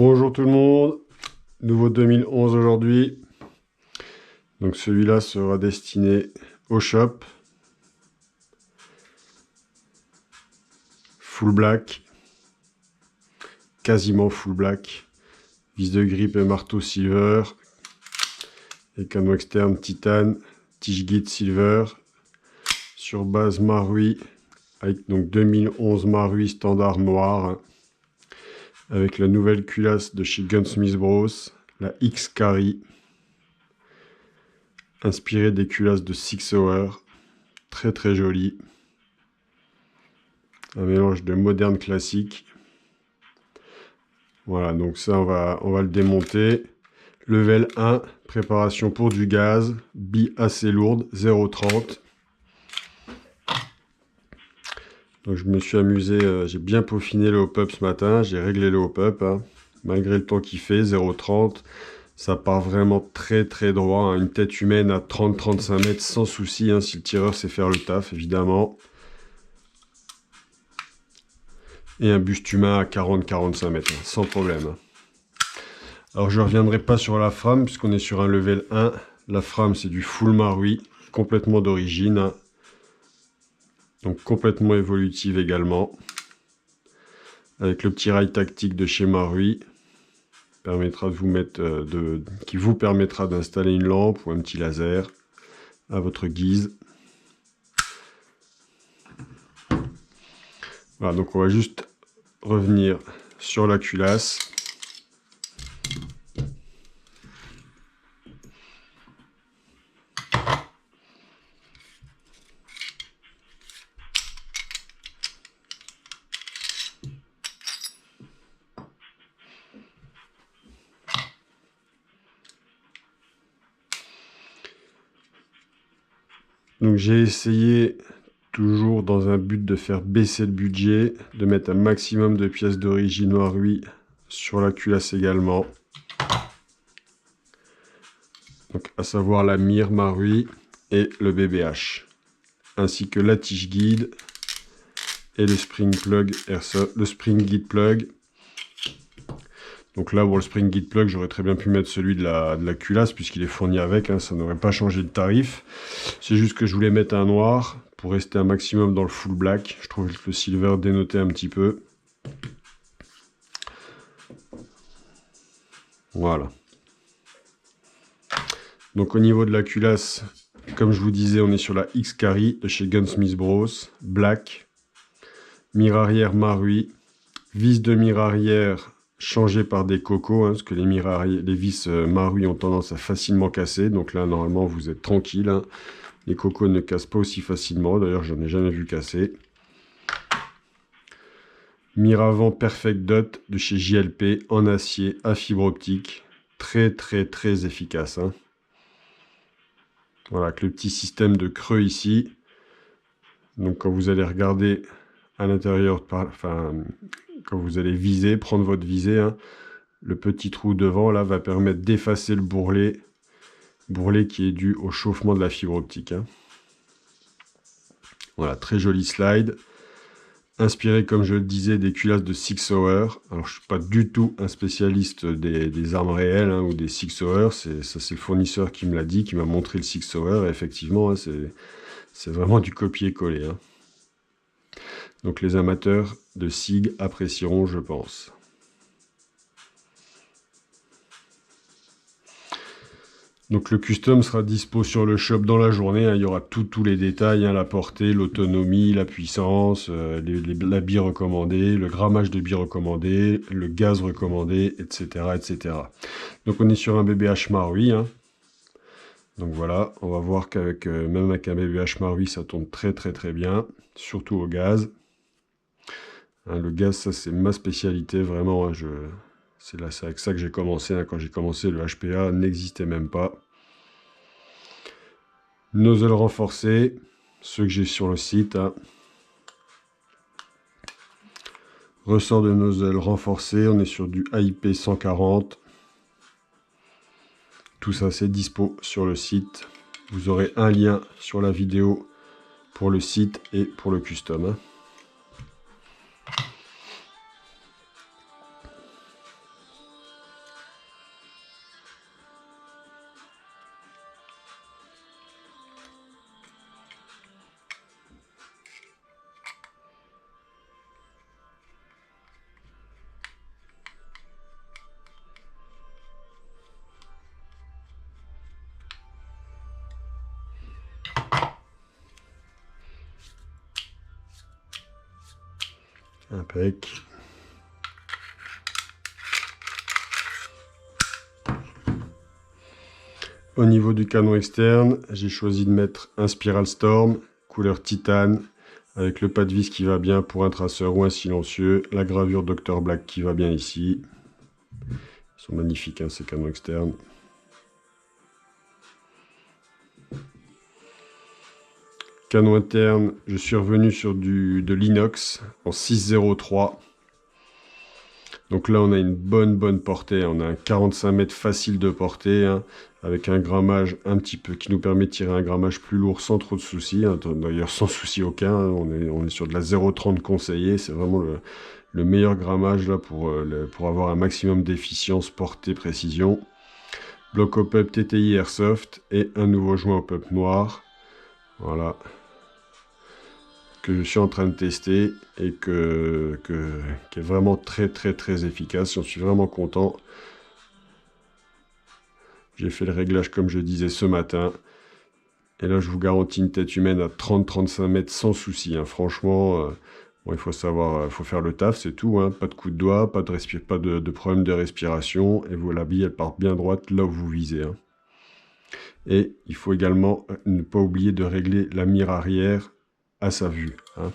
Bonjour tout le monde, nouveau 2011 aujourd'hui. Donc celui-là sera destiné au shop. Full black, quasiment full black. Vis de grippe et marteau silver. Et canon externe titane, tige guide silver. Sur base Marui, avec donc 2011 Marui standard noir. Avec la nouvelle culasse de chez Gunsmith Bros, la X-Carry, inspirée des culasses de Six Hour, très très jolie. Un mélange de moderne classique. Voilà, donc ça on va le démonter. Level 1, préparation pour du gaz, bille assez lourde, 0,30. Donc je me suis amusé, j'ai bien peaufiné le hop-up ce matin, j'ai réglé le hop-up, hein. Malgré le temps qu'il fait, 0,30, ça part vraiment très très droit, hein. Une tête humaine à 30-35 mètres sans souci, hein, si le tireur sait faire le taf, évidemment. Et un buste humain à 40-45 mètres, hein, sans problème. Hein. Alors je ne reviendrai pas sur la frame, puisqu'on est sur un level 1. La frame, c'est du full Marui, complètement d'origine, hein. Donc complètement évolutive également. Avec le petit rail tactique de chez Marui. Permettra de vous mettre qui vous permettra d'installer une lampe ou un petit laser à votre guise. Voilà, donc on va juste revenir sur la culasse. Donc j'ai essayé, toujours dans un but de faire baisser le budget, de mettre un maximum de pièces d'origine Marui sur la culasse également. Donc à savoir la mire Marui et le BBH, ainsi que la tige guide et le spring plug le spring guide plug. Donc là, pour le spring guide plug, j'aurais très bien pu mettre celui de la culasse, puisqu'il est fourni avec, hein, ça n'aurait pas changé de tarif. C'est juste que je voulais mettre un noir, pour rester un maximum dans le full black. Je trouve que le silver dénotait un petit peu. Voilà. Donc au niveau de la culasse, comme je vous disais, on est sur la X-Carry de chez Gunsmith Bros. Black. Mire arrière Marui. Vis de mire arrière changé par des cocos, hein, parce que les vis Marui ont tendance à facilement casser. Donc là, normalement, vous êtes tranquille. Hein. Les cocos ne cassent pas aussi facilement. D'ailleurs, j'en ai jamais vu casser. Mire avant Perfect Dot de chez JLP en acier à fibre optique. Très, très, très efficace. Hein. Voilà, avec le petit système de creux ici. Donc, quand vous allez regarder à l'intérieur, enfin, quand vous allez viser, prendre votre visée, hein, le petit trou devant là va permettre d'effacer le bourrelet qui est dû au chauffement de la fibre optique. Hein. Voilà, très joli slide. Inspiré, comme je le disais, des culasses de Six Hour. Alors, je ne suis pas du tout un spécialiste des armes réelles, hein, ou des Six Hour. C'est le fournisseur qui me l'a dit, qui m'a montré le Six Hour. Et effectivement, hein, c'est vraiment du copier-coller. Hein. Donc, les amateurs de SIG apprécieront, je pense. Donc le custom sera dispo sur le shop dans la journée, hein. Il y aura tous les détails, hein, la portée, l'autonomie, la puissance, la bille recommandée, le grammage de bille recommandé, le gaz recommandé, etc. etc. Donc on est sur un BBH Marui. Hein. Donc voilà, on va voir qu'avec même avec un BBH Marui, ça tourne très très très bien, surtout au gaz. Hein, le gaz, ça c'est ma spécialité, vraiment, hein, c'est avec ça que j'ai commencé. Hein. Quand j'ai commencé, le HPA n'existait même pas. Nozzle renforcé, ceux que j'ai sur le site. Hein. Ressort de nozzle renforcé, on est sur du AIP 140. Tout ça, c'est dispo sur le site. Vous aurez un lien sur la vidéo pour le site et pour le custom. Hein. Impec. Au niveau du canon externe, j'ai choisi de mettre un Spiral Storm, couleur titane, avec le pas de vis qui va bien pour un traceur ou un silencieux, la gravure Dr Black qui va bien ici. Ils sont magnifiques, hein, ces canons externes. Canon interne, je suis revenu sur de l'inox en 603. Donc là, on a une bonne portée. On a un 45 mètres facile de portée, hein, avec un grammage un petit peu qui nous permet de tirer un grammage plus lourd sans trop de soucis. Hein, d'ailleurs, sans souci aucun. Hein, on est sur de la 0,30 conseillée. C'est vraiment le meilleur grammage là pour avoir un maximum d'efficience, portée, précision. Bloc au up TTI Airsoft et un nouveau joint au up noir. Voilà. Que je suis en train de tester et qui est vraiment très efficace. J'en suis vraiment content. J'ai fait le réglage comme je disais ce matin. Et là, je vous garantis une tête humaine à 30-35 mètres sans souci. Hein. Franchement, bon, il faut savoir, il faut faire le taf, c'est tout. Hein. Pas de coup de doigt, pas de problème de respiration. Et la bille, elle part bien droite là où vous visez. Hein. Et il faut également ne pas oublier de régler la mire arrière à sa vue. Hein.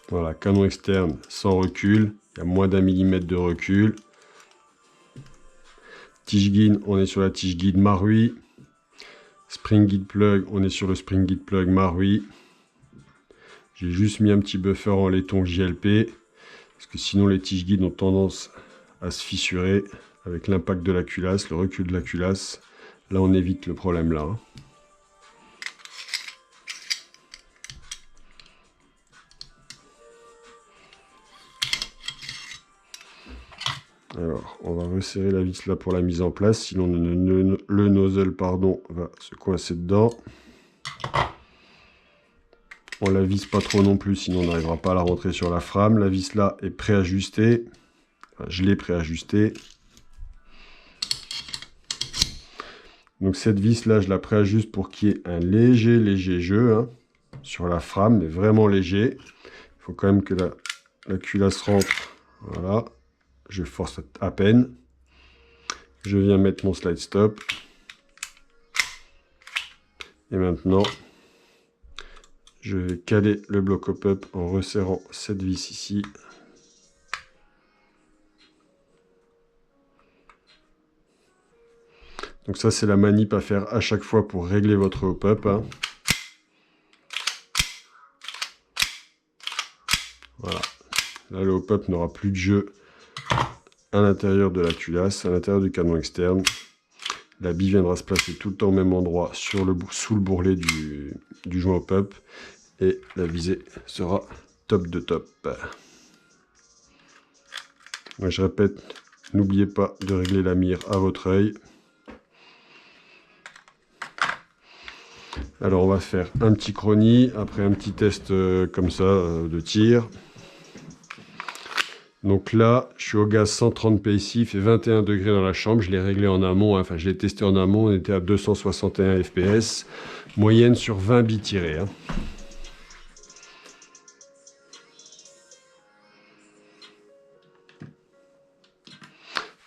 Voilà, canon externe sans recul, il y a moins d'1 millimètre de recul. Tige guide, on est sur la tige guide Marui. Spring guide plug, on est sur le spring guide plug Marui. J'ai juste mis un petit buffer en laiton JLP, parce que sinon les tiges guides ont tendance à se fissurer avec l'impact de la culasse, le recul de la culasse. Là, on évite le problème là. Hein. Alors, on va resserrer la vis là pour la mise en place, sinon le nozzle va se coincer dedans. On la visse pas trop non plus, sinon on n'arrivera pas à la rentrer sur la frame. La vis là est préajustée. Enfin, je l'ai préajustée. Donc cette vis là, je la préajuste pour qu'il y ait un léger jeu hein, sur la frame, mais vraiment léger. Il faut quand même que la culasse rentre. Voilà. Je force à peine. Je viens mettre mon slide stop. Et maintenant, je vais caler le bloc au up en resserrant cette vis ici. Donc ça, c'est la manip à faire à chaque fois pour régler votre hop-up. Hein. Voilà. Là, le hop-up n'aura plus de jeu à l'intérieur de la culasse, à l'intérieur du canon externe. La bille viendra se placer tout le temps au même endroit sous le bourrelet du joint hop-up. Et la visée sera top de top. Donc, je répète, n'oubliez pas de régler la mire à votre œil. Alors on va faire un petit chronie, après un petit test comme ça de tir. Donc là, je suis au gaz 130 PSI, il fait 21 degrés dans la chambre, je l'ai réglé en amont, hein. Enfin je l'ai testé en amont, on était à 261 fps, moyenne sur 20 billes tirées. Hein.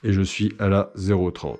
Et je suis à la 0,30.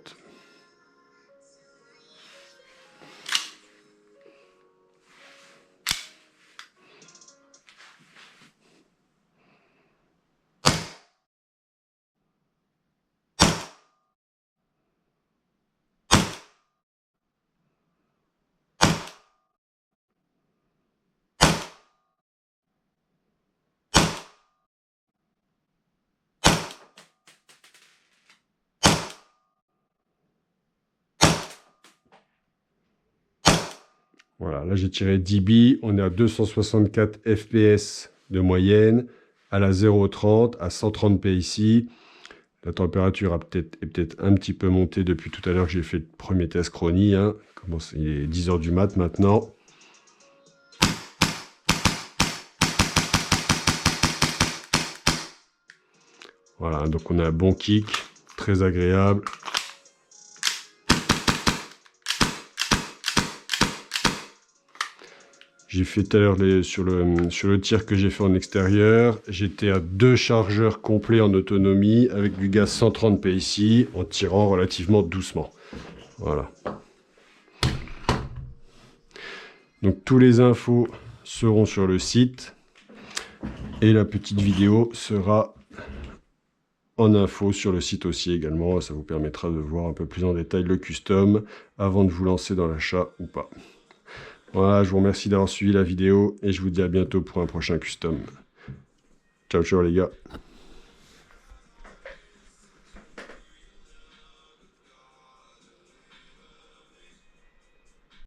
Voilà, là j'ai tiré 10 billes, on est à 264 fps de moyenne, à la 0,30, à 130 PSI. La température est peut-être un petit peu montée depuis tout à l'heure que j'ai fait le premier test chronie. Hein. Il est 10 h du mat maintenant. Voilà, donc on a un bon kick, très agréable. J'ai fait tout à l'heure sur le tir que j'ai fait en extérieur. J'étais à 2 chargeurs complets en autonomie avec du gaz 130 PSI en tirant relativement doucement. Voilà. Donc tous les infos seront sur le site et la petite vidéo sera en info sur le site aussi également. Ça vous permettra de voir un peu plus en détail le custom avant de vous lancer dans l'achat ou pas. Voilà, je vous remercie d'avoir suivi la vidéo et je vous dis à bientôt pour un prochain custom. Ciao ciao les gars.